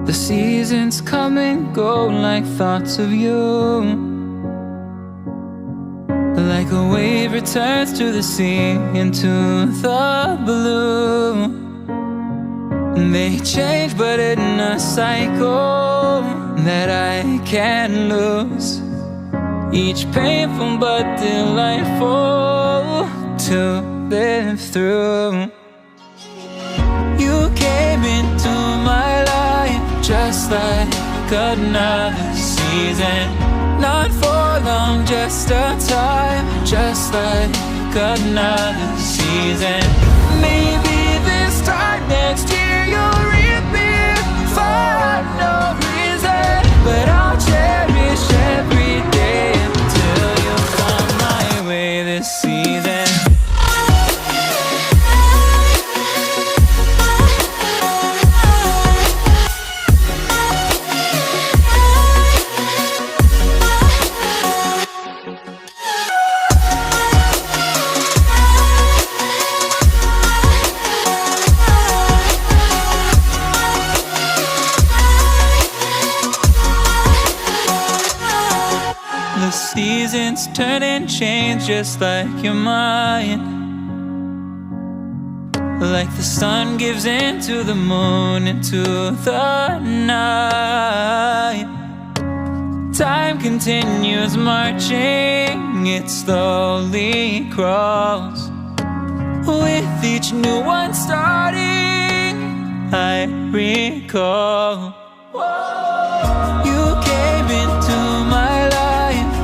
The seasons come and go like thoughts of you. Like a wave returns to the sea, into the blue. They change but in a cycle that I can't lose. Each painful but delightful to live through. You came into my life just like another season. Not for long, just a time, just like another season. Maybe this time next year you'll reappear for no reason, but I'll cherish every day until you come my way this season. Seasons turn and change just like your mind. Like the sun gives into the moon, into the night. Time continues marching, it slowly crawls. With each new one starting, I recall. You came into my life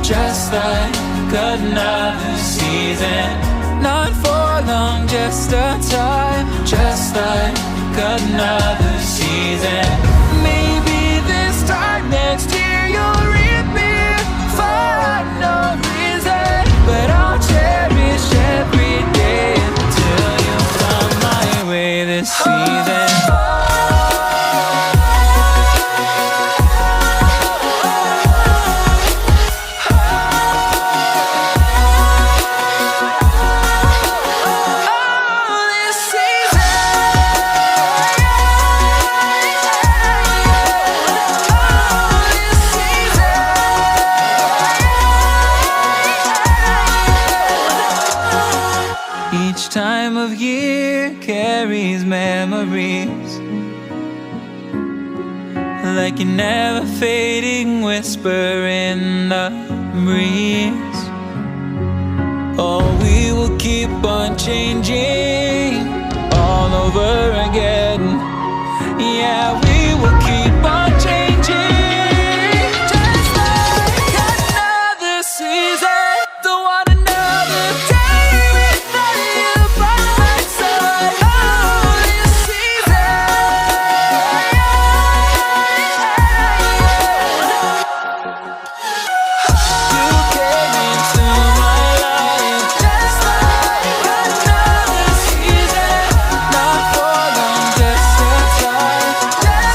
just like another season. Not for long, just a time, just like another season. Maybe this time next year you'll reappear for no reason, but I'll cherish every day until you come my way this season. Time of year carries memories like a never fading whisper in the breeze. Oh, we will keep on changing all over again. Yeah, we will keep on changing just like another season. Don't want another day without you by my side. Oh, this season. You came into my life just like another season. Not for long, just a time.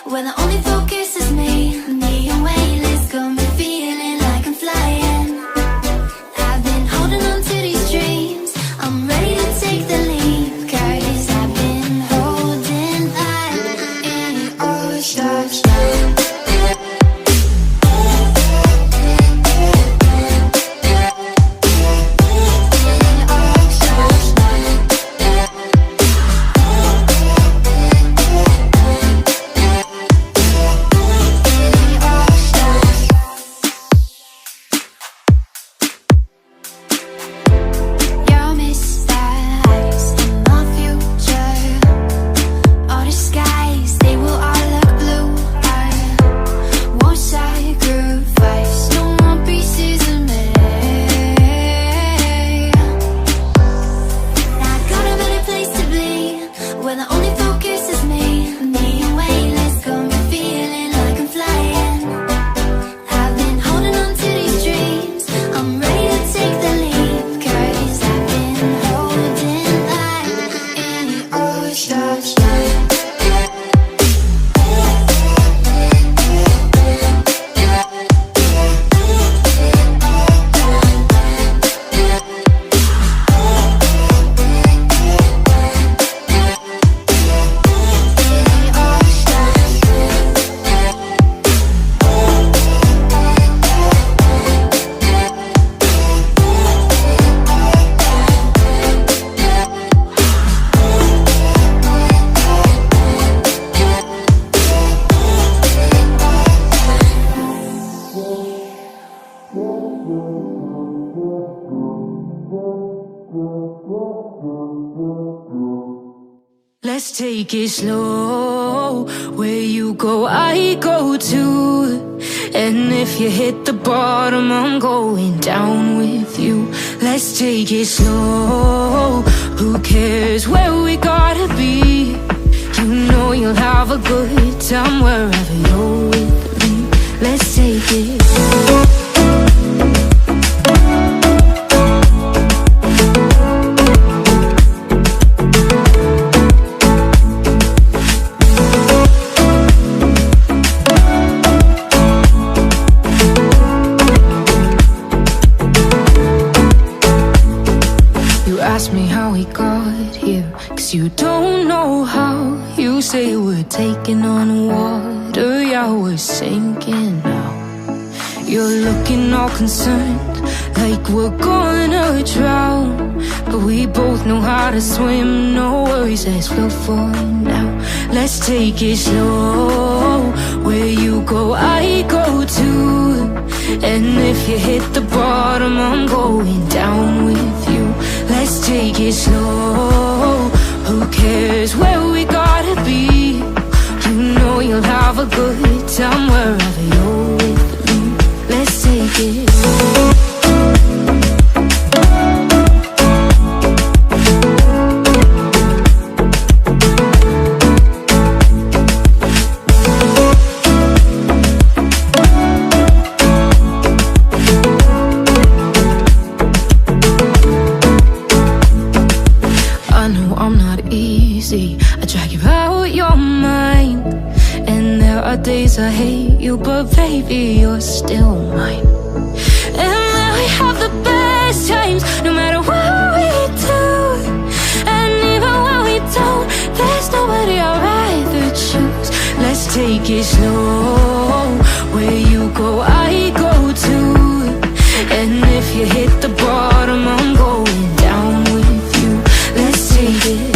when the only focus is me. Neon weightless got me feeling like I'm flying. I've been holding on to these dreams. I'm ready to take the leap, 'cause I've been holding on in all stars. Let's take it slow. Where you go, I go too. And if you hit the bottom, I'm going down with you. Let's take it slow. Who cares where we gotta be? You know you'll have a good time wherever you're with me. Let's take it slow. Ask me how we got here, 'cause you don't know how. You say we're taking on water, yeah, we're sinking now. You're looking all concerned, like we're gonna drown. But we both know how to swim, no worries, let's float for now. Let's take it slow. Where you go, I go too. And if you hit the bottom, I'm going down with you. Let's take it slow. Who cares where we gotta be? You know you'll have a good time wherever you're with me. Let's take it slow. I drag you out your mind, and there are days I hate you, but baby, you're still mine. And then we have the best times, no matter what we do. And even when we don't, there's nobody I'd rather choose. Let's take it slow. Where you go, I go too. And if you hit the bottom, I'm going down with you. Let's take it slow.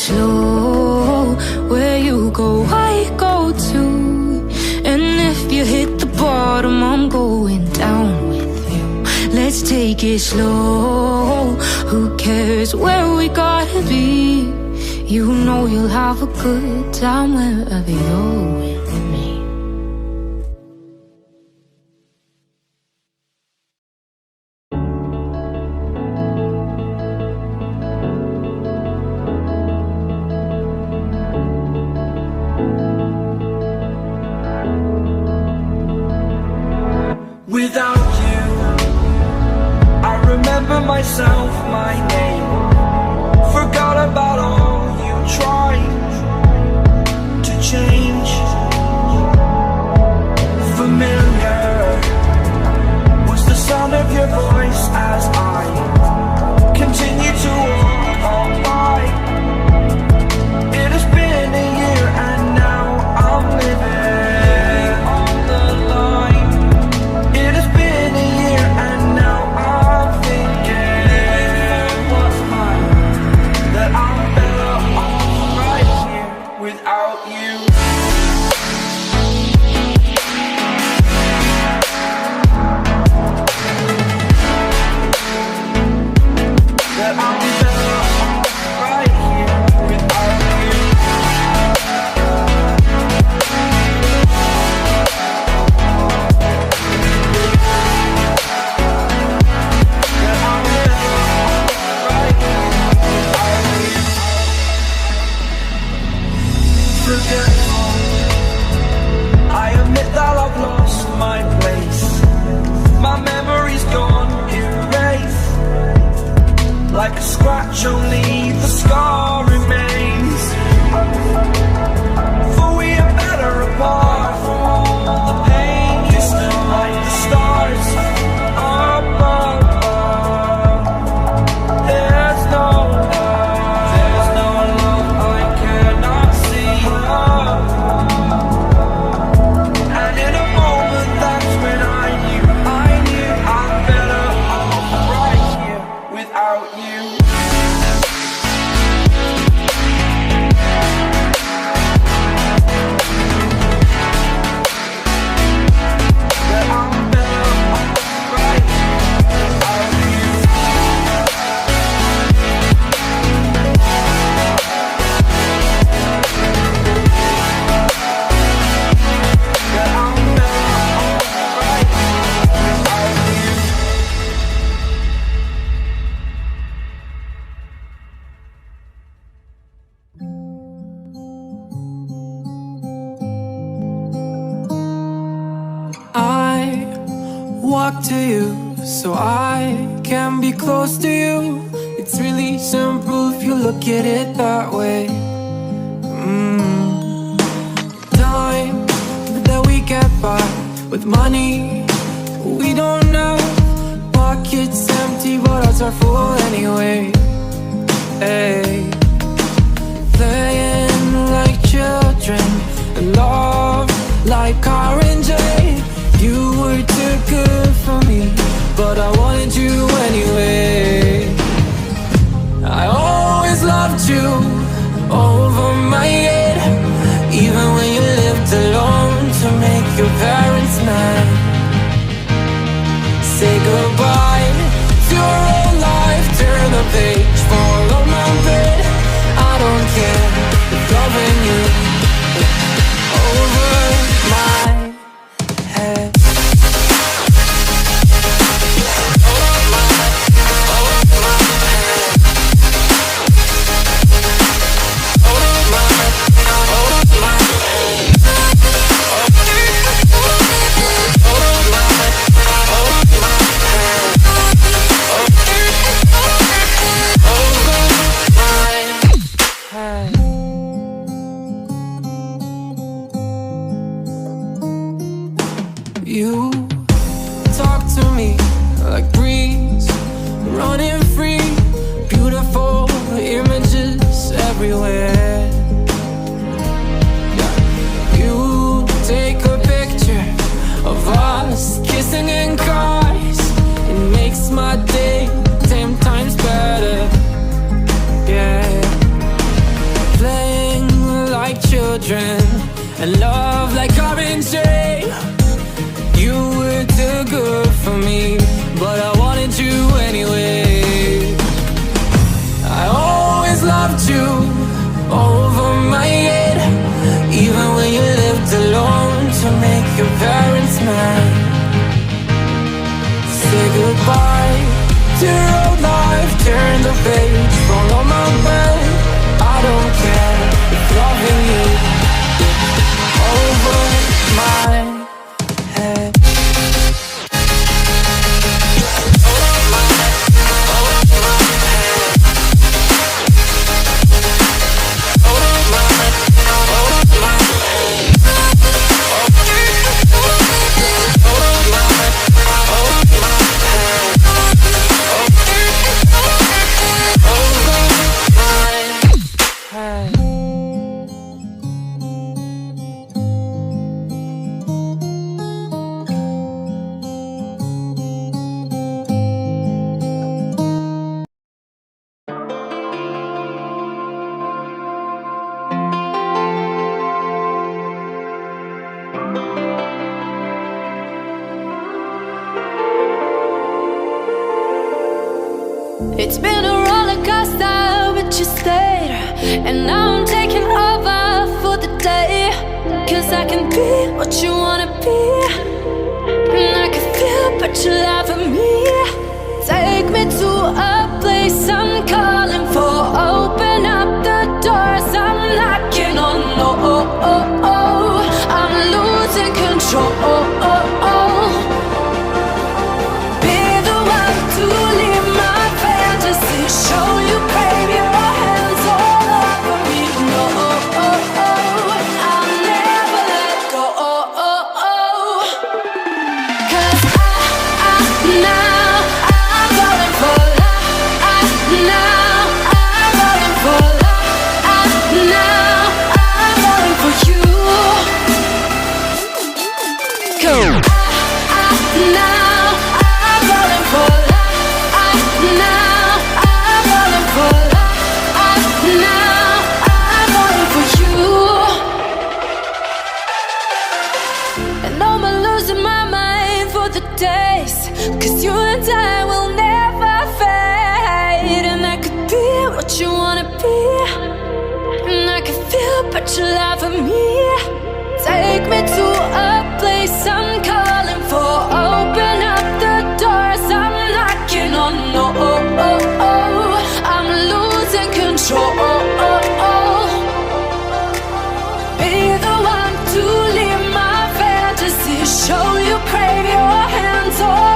Slow, where you go, I go too. And if you hit the bottom, I'm going down with you. Let's take it slow. Who cares where we gotta be? You know you'll have a good time wherever you're with me. walk to you so I can be close to you. It's really simple if you look at it that way. Time that we get by with money we don't know. Pockets empty but hearts are full anyway. Hey. Playing like children and love like R&J. You were too good for me, but I wanted you anyway. I always loved you over my head, even when you lived alone to make your parents mad. Say goodbye to your old life, turn the page, follow my bed. I don't care if loving you over my head. You talk to me like breeze, running free, beautiful images everywhere. Yeah. You take a picture of us kissing in cars, it makes my day 10 times better. Yeah. Playing like children and love like R&J. You were too good for me, but I wanted you anyway. I always loved you over my head, even when you lived alone to make your parents mad. Say goodbye to your old life, turn the page, follow my bed. I don't care if loving you over my head. It's been a roller coaster, but you stayed. And now I'm taking over for the day. Cause I can be what you wanna be, and I can feel but you love me. Take me to a place I'm calling for. Open up the doors I'm knocking on. Oh, I'm losing control. Be the one to leave my fantasy. Show you crave your hands all over me. No, I'll never let go. Cause now I'm falling for love. Now I'm falling for love. Now I'm falling for you. Go. Now I'm falling for love. Now I'm falling for love. Now I'm falling for you. And I'm losing my mind for the days. Cause you and I will never fade. And I could be what you wanna be, and I can feel but you love me. Take me to a place I'm calling for. Open up the doors I'm knocking on. No, I'm losing control. Be the one to leave my fantasy. Show you crave your hands all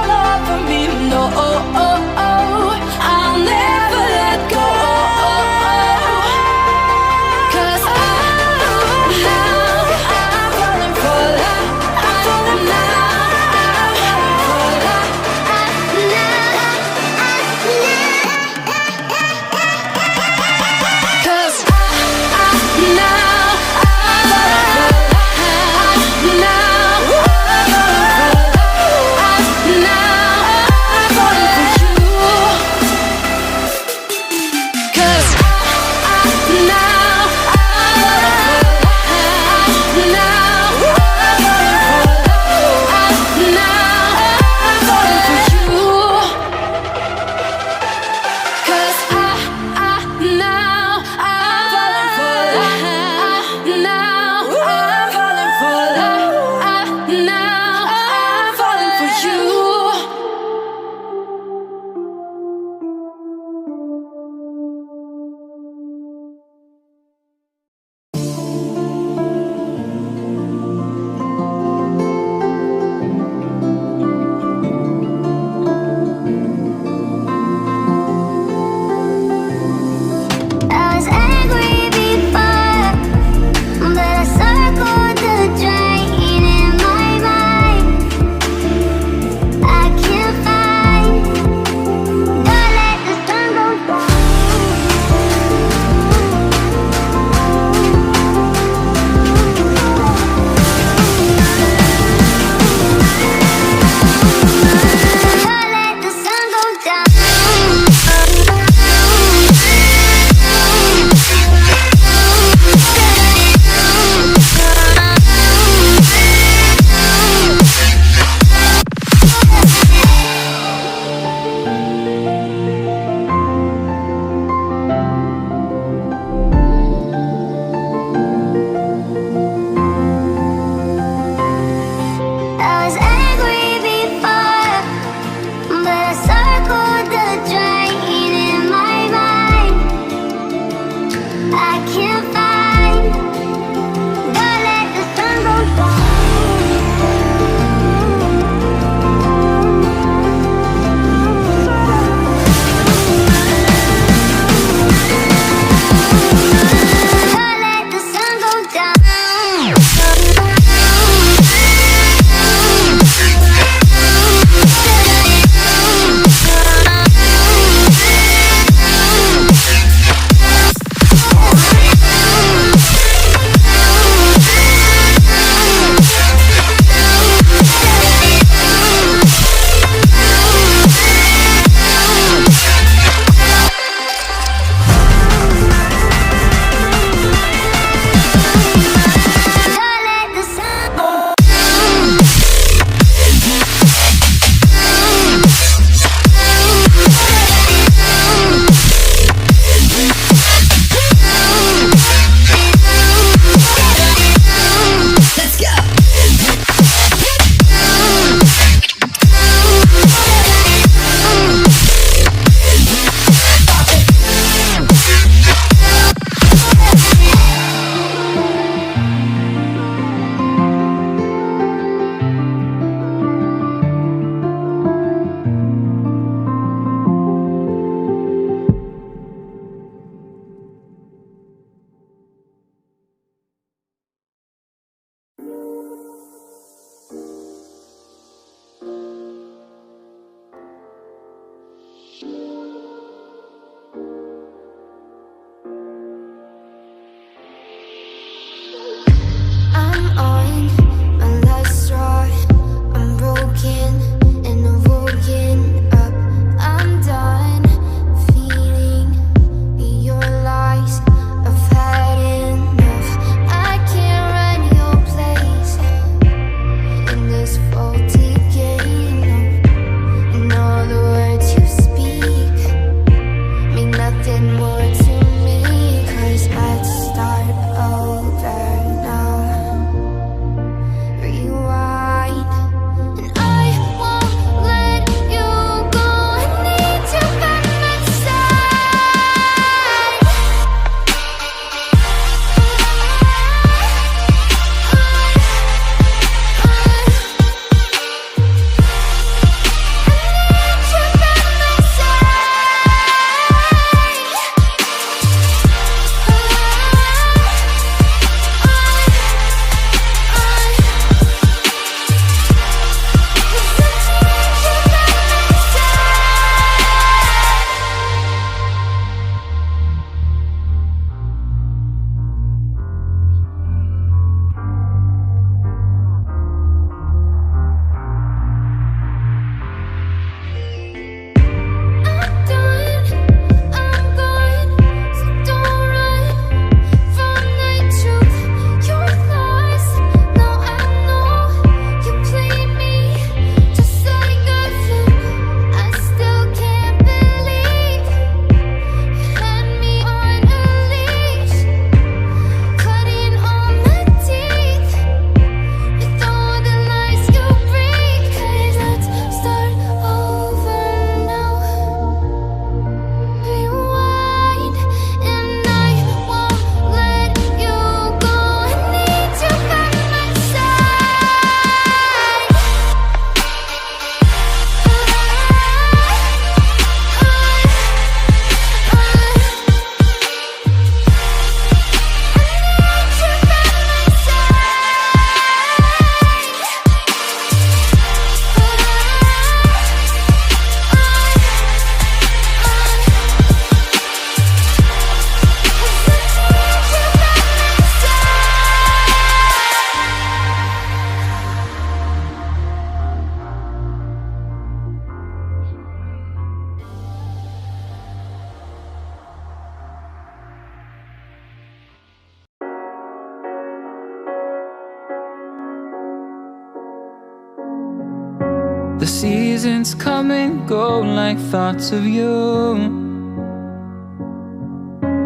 The seasons come and go like thoughts of you.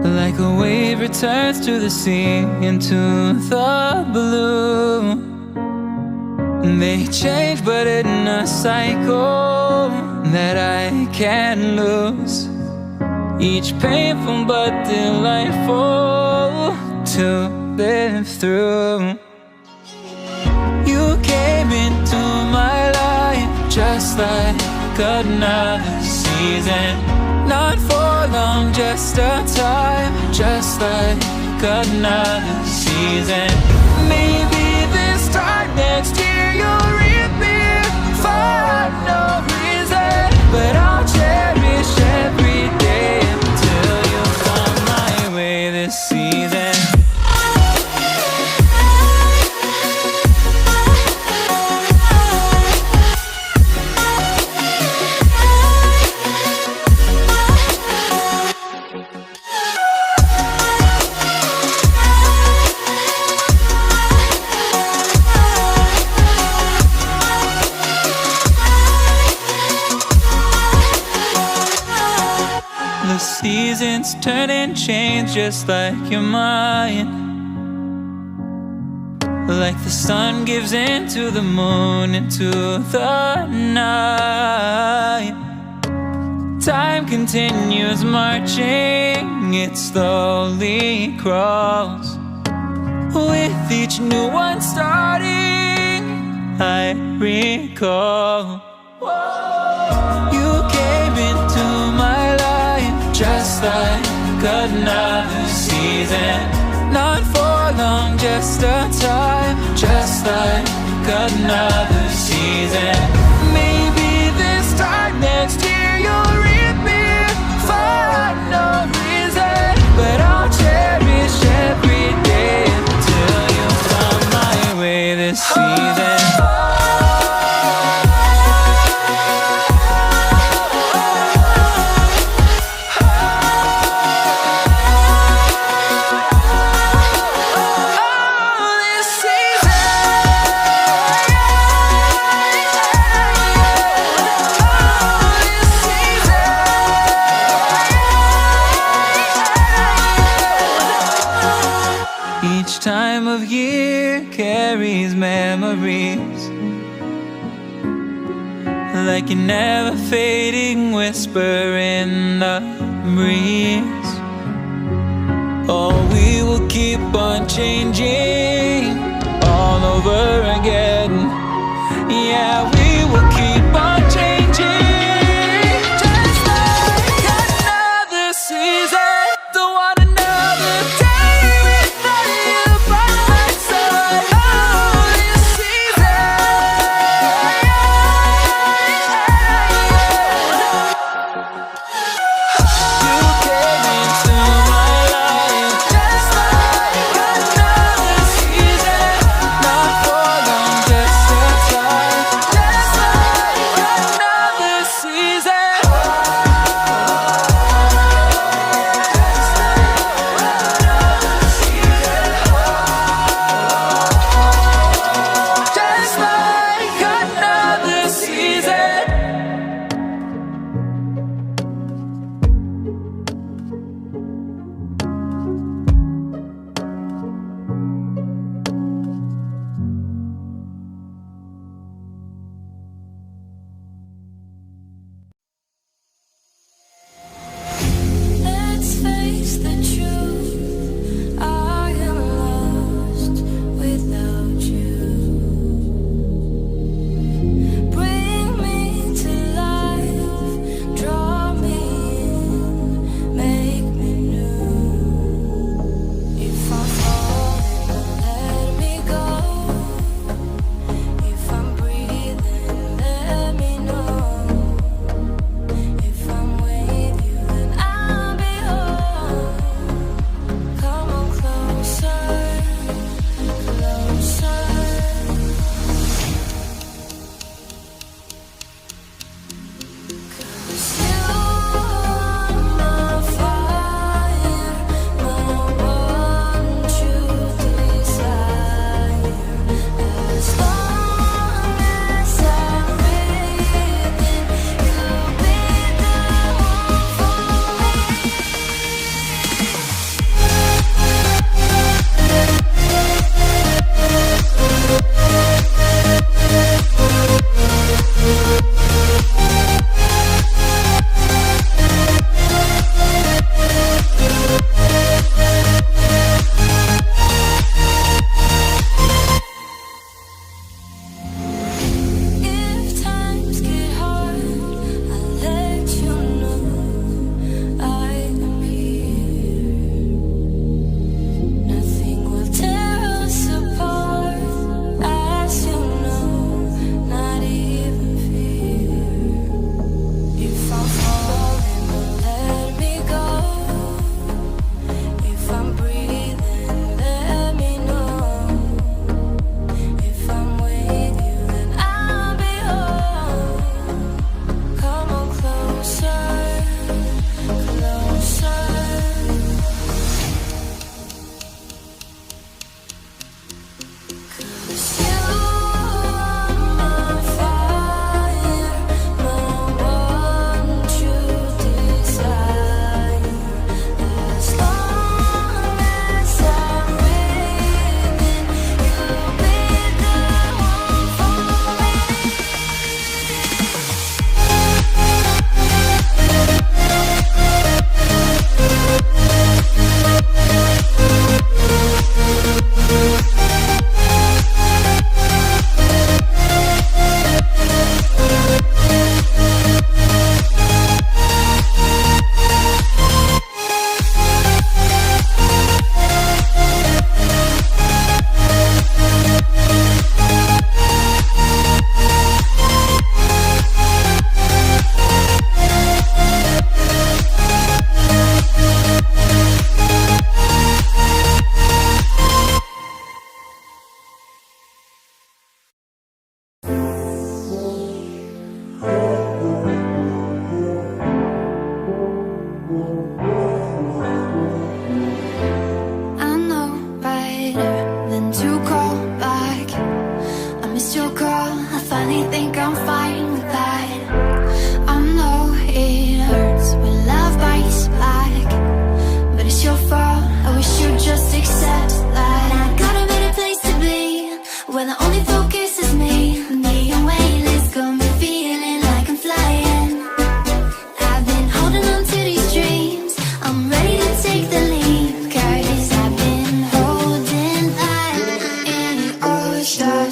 Like a wave returns to the sea, into the blue. They change but in a cycle that I can't lose. Each painful but delightful to live through. You came into my life just like another season. Not for long, just a time, just like another season. Maybe this time next year you'll reappear for no reason, but I'll cherish every day until you come my way this season. Seasons turn and change just like your mind. Like the sun gives into the moon, into the night. Time continues marching, it slowly crawls. With each new one starting, I recall. You came into my life just like another season. Not for long, just a time, just like another season. Maybe this time next year you'll reappear for no reason, but I'll cherish every day until you come my way this season. Time of year carries memories like a never fading whisper in the breeze. Oh, we will keep on changing all over again. Yeah, we will keep on changing just like another season. Don't want another day without you by my side. Oh, this season. You came into my life just like another season. crawl, I finally think I'm fine with that. I know it hurts when love bites back, but it's your fault, I wish you'd just accept that. I got a better place to be, where the only focus is me. Me and weightless, got me feeling like I'm flying. I've been holding on to these dreams, I'm ready to take the leap, 'cause I've been holding on in the ocean.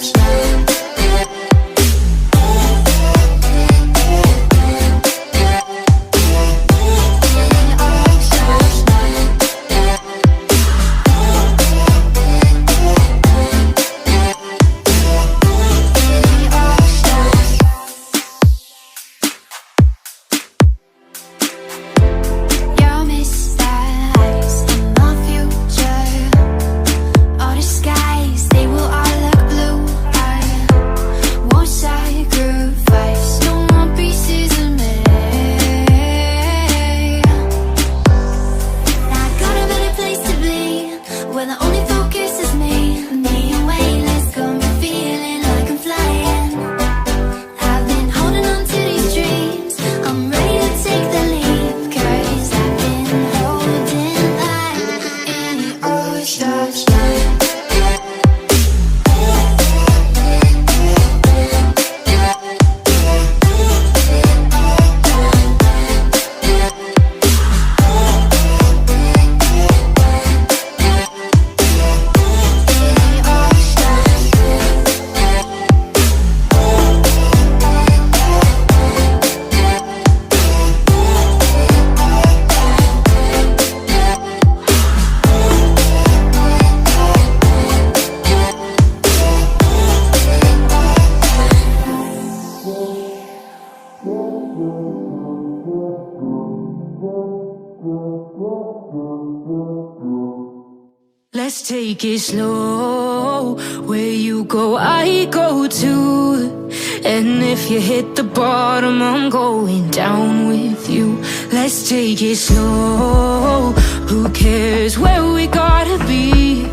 Let's take it slow. Where you go, I go too. And if you hit the bottom, I'm going down with you. Let's take it slow. Who cares where we gotta be?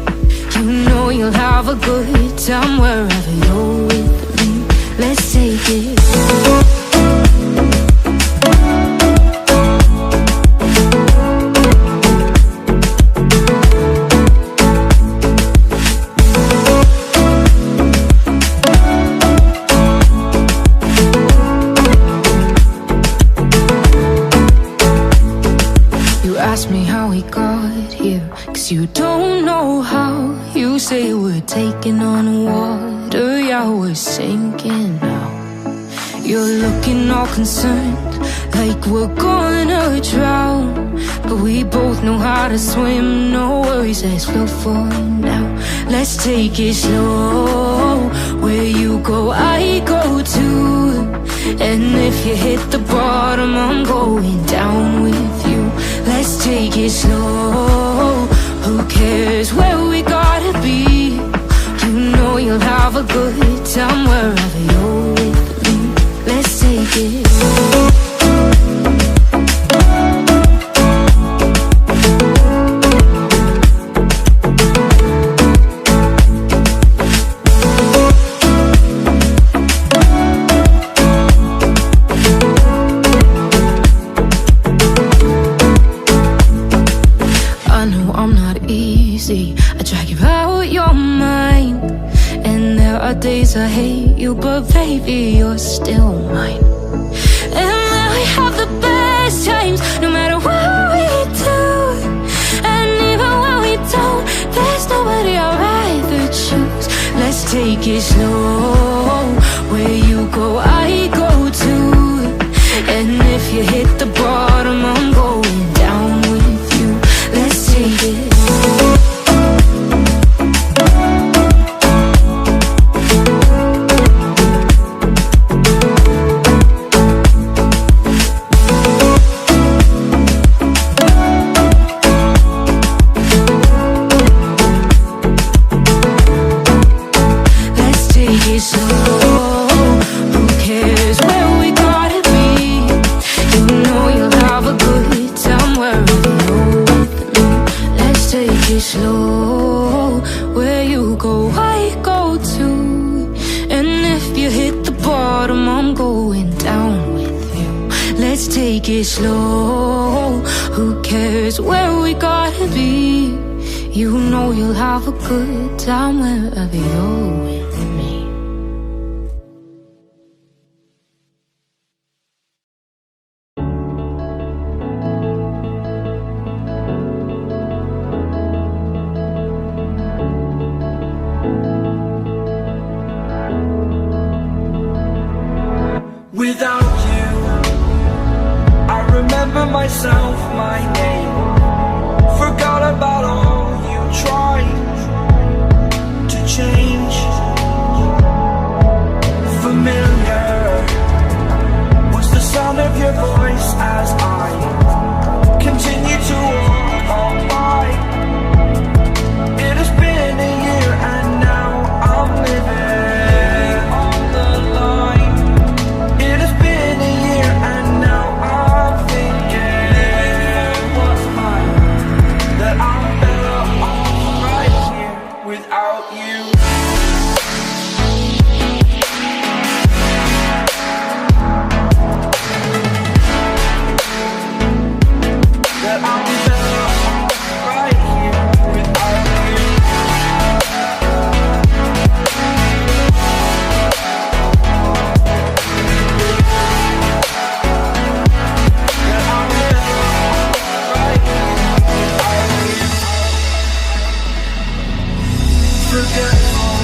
You know you'll have a good time wherever you're with me. Let's take it slow. Ask me how we got here, 'cause you don't know how. You say we're taking on water, yeah, we're sinking now. You're looking all concerned, like we're gonna drown. But we both know how to swim, no worries as we'll fall now. Let's take it slow. Where you go, I go too. And if you hit the bottom, I'm going down with you. Let's take it slow. Who cares where we gotta be? You know you'll have a good time wherever you're with me. Let's take it slow. I drag you out your mind, and there are days I hate you, but baby, you're still mine. And then we have the best times, no matter what we do. And even when we don't, there's nobody I'd rather choose. Let's take it slow. Where you go, I go too. And if you hit the bottom, I'm going down with you. Let's take it slow. Let's take it slow. you hit the bottom, I'm going down with you. Let's take it slow. Who cares where we gotta be? You know you'll have a good time wherever you're with me. Without you, I remember myself, my name. Forgot about all you tried to change. Familiar was the sound of your voice as I continue to walk on by. It has been a year and now I'm living on the line. It has been a year and now I'm thinking what's mine, that I'm better off right here without you. That I'm better off right here without you. That I'm better off right here without you. Forgetful,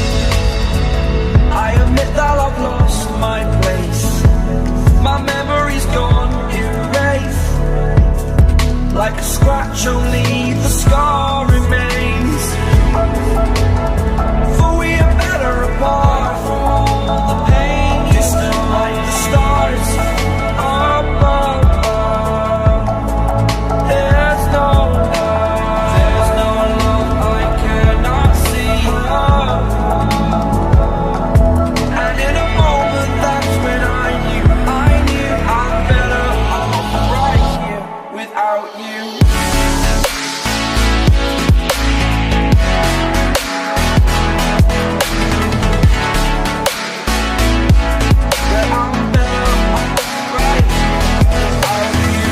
I admit that I've lost my place. My memory's gone erased. Like a scratch, only the scar remains. For we are better apart from all the pain. Distant like the stars above. There's no love I cannot see. And in a moment, that's when I knew I'm better off right here without you. That I'm better off right here without you.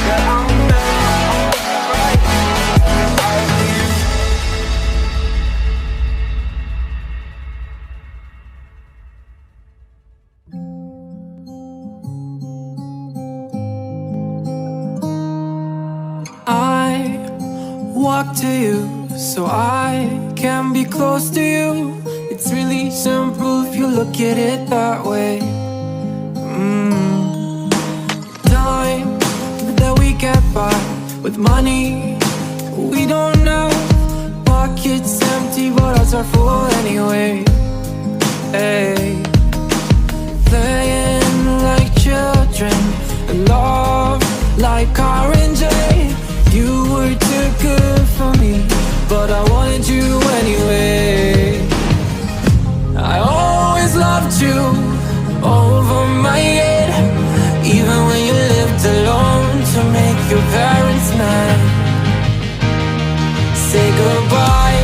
That I'm better off right here without you. I walk to you so I can be close to you. It's really simple if you look at it that way. Time that we get by with money we don't know. Pockets empty but ours are full anyway. Hey. Playing like children and love like R&J. You were too good for me, but I wanted you anyway. I always loved you over my head, even when you lived alone to make your parents mad. Say goodbye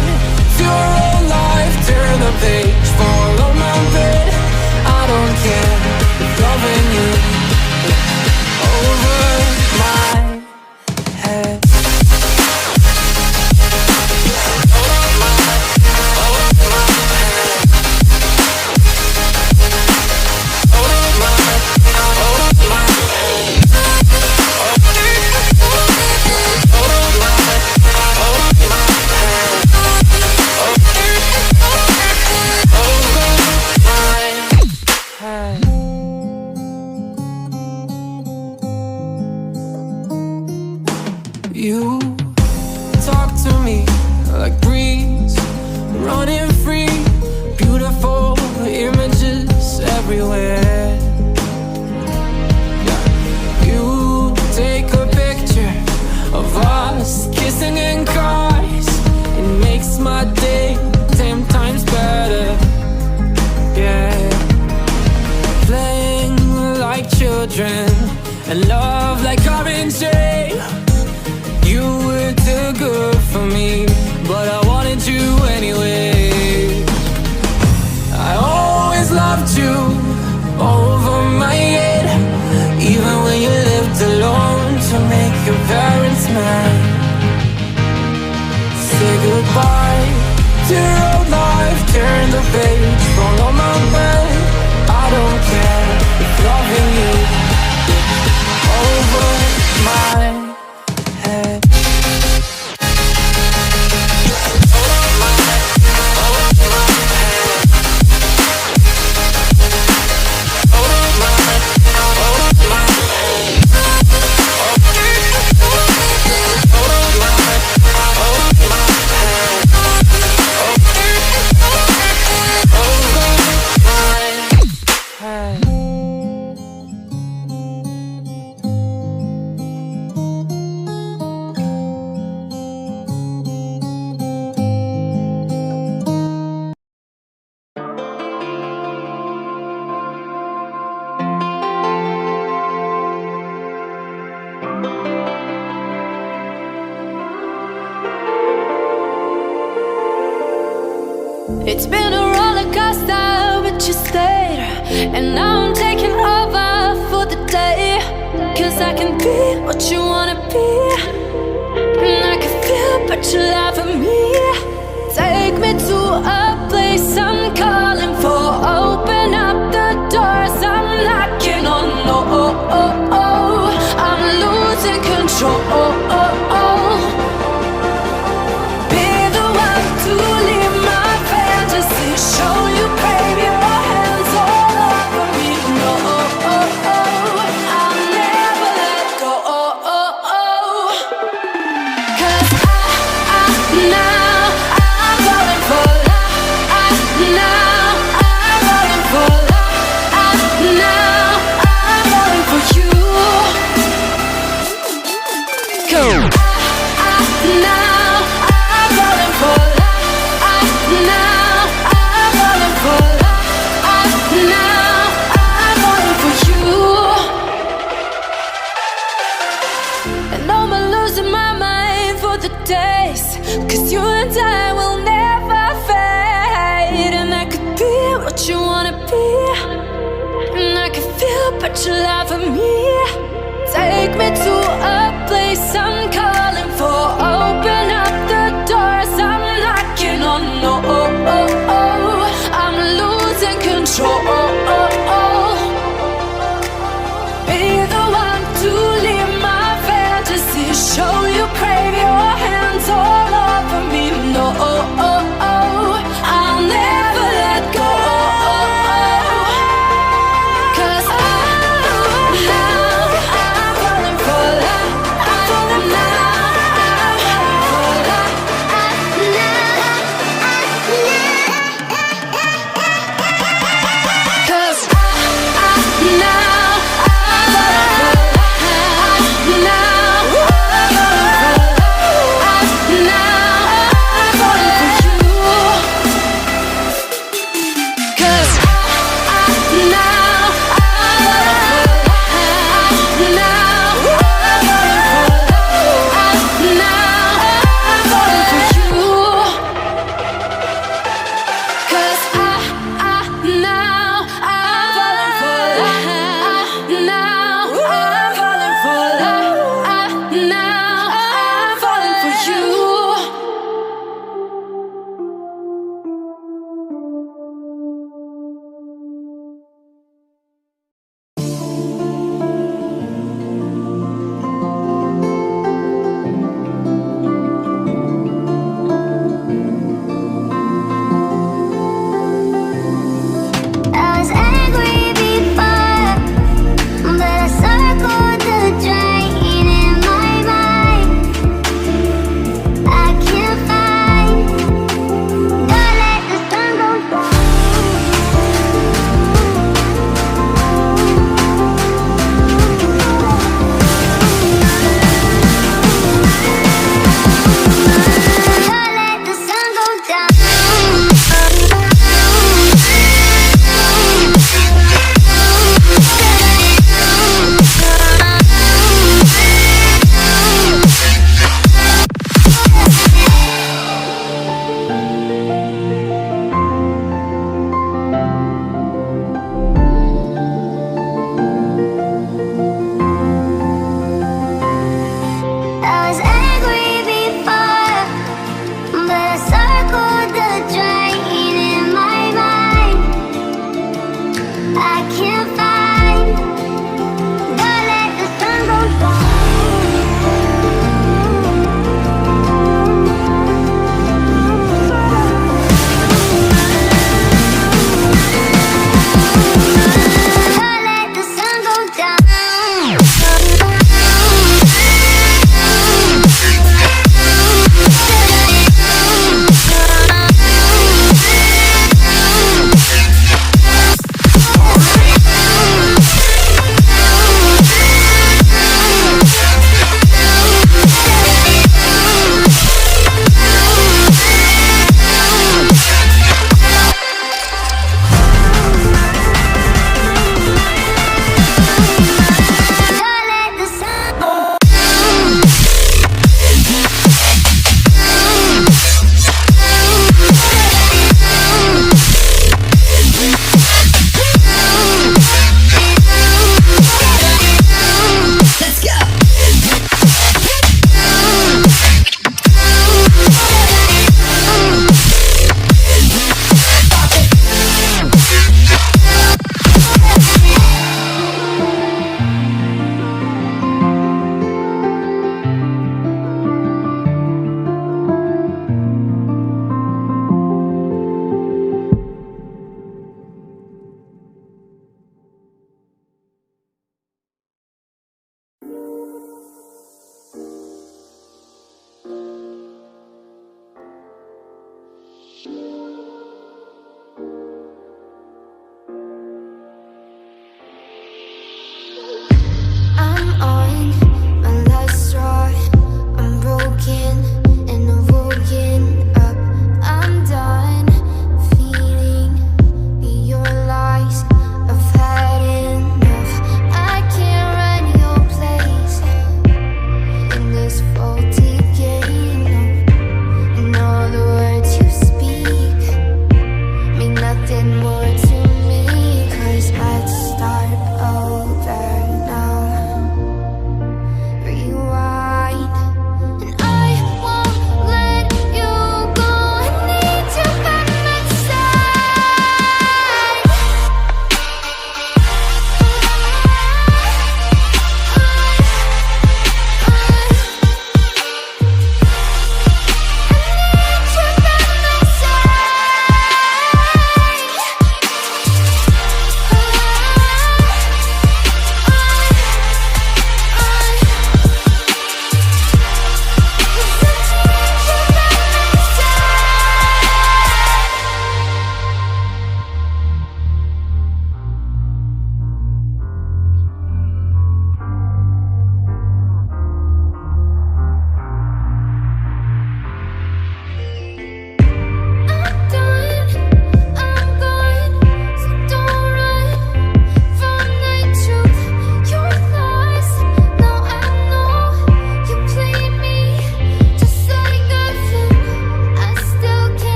to your old life, turn the page, follow my bed. I don't care if loving you over my head. You talk to me like breeze, running free, beautiful images everywhere. Yeah. You take a picture of us kissing in cars, it makes my day 10 times better. Yeah. Playing like children and love like R&J. man. Say goodbye to your old life, turn the page, follow my bed. I don't care if loving you over my head. It's been a roller coaster, but you stayed. And now I'm taking over for the day. Cause I can be what you wanna be. And I can feel but you lie for me. Take me to a place I'm calling for. Open up the doors I'm knocking on. I'm losing control. Be the one to leave my fantasy. Show you, baby, your hands all over me. No, I'll never let go. Cause now I'm falling for love. Now I'm falling for love. Now I'm falling for you. Go. Now I'm falling for love. Now I'm falling for love. Now I'm falling for you. And I'm losing my mind for the days. Cause you and I will never fade. And I could be what you wanna be. And I can feel but you lie for me. Take me to a place I'm calling for. Open up the doors I'm knocking on. No, I'm losing control. Be the one to leave my fantasy. Show you, crave your hands all over me. No, I'll never let go. Cause now I'm falling for love.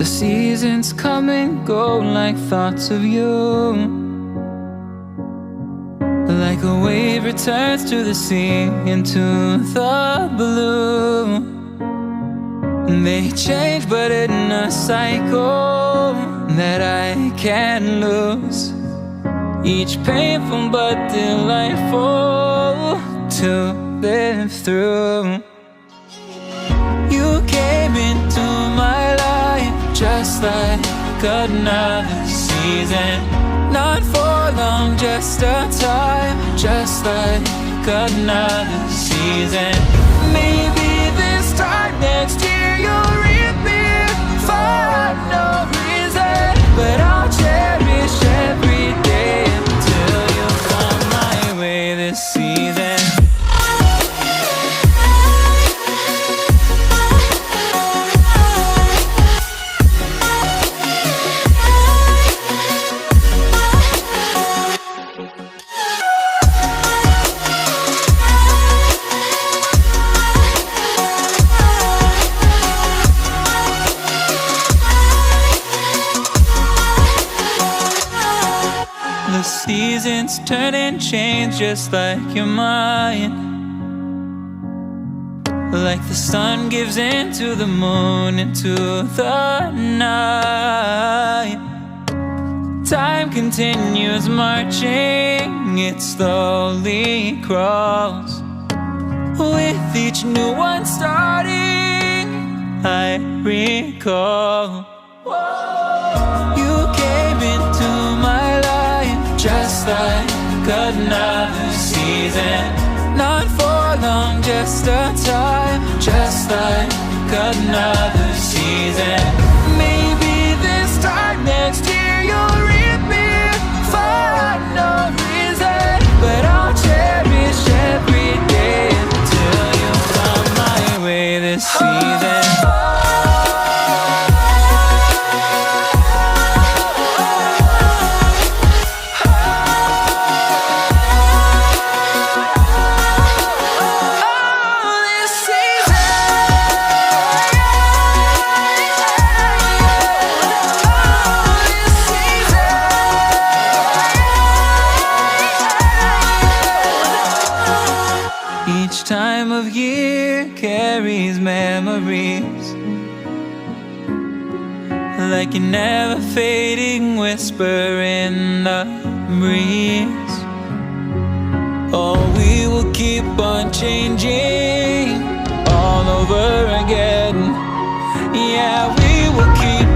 The seasons come and go like thoughts of you. Like a wave returns to the sea, into the blue. They change but in a cycle that I can't lose. Each painful but delightful to live through. You came into my life just like another season. Not for long, just a time, just like another season. Maybe this time next year you'll reappear for no reason, but I'll cherish every day until you come my way this season. The seasons turn and change just like your mind. Like the sun gives into the moon, into the night. Time continues marching, it slowly crawls. With each new one starting, I recall. You came into my life just like another season. Not for long, just a time, just like another season. Maybe this time next year you'll reappear for no reason, but I'll cherish every day until you come my way this season. Each time of year carries memories, like a never fading whisper in the breeze. Oh, we will keep on changing all over again. Yeah, we will keep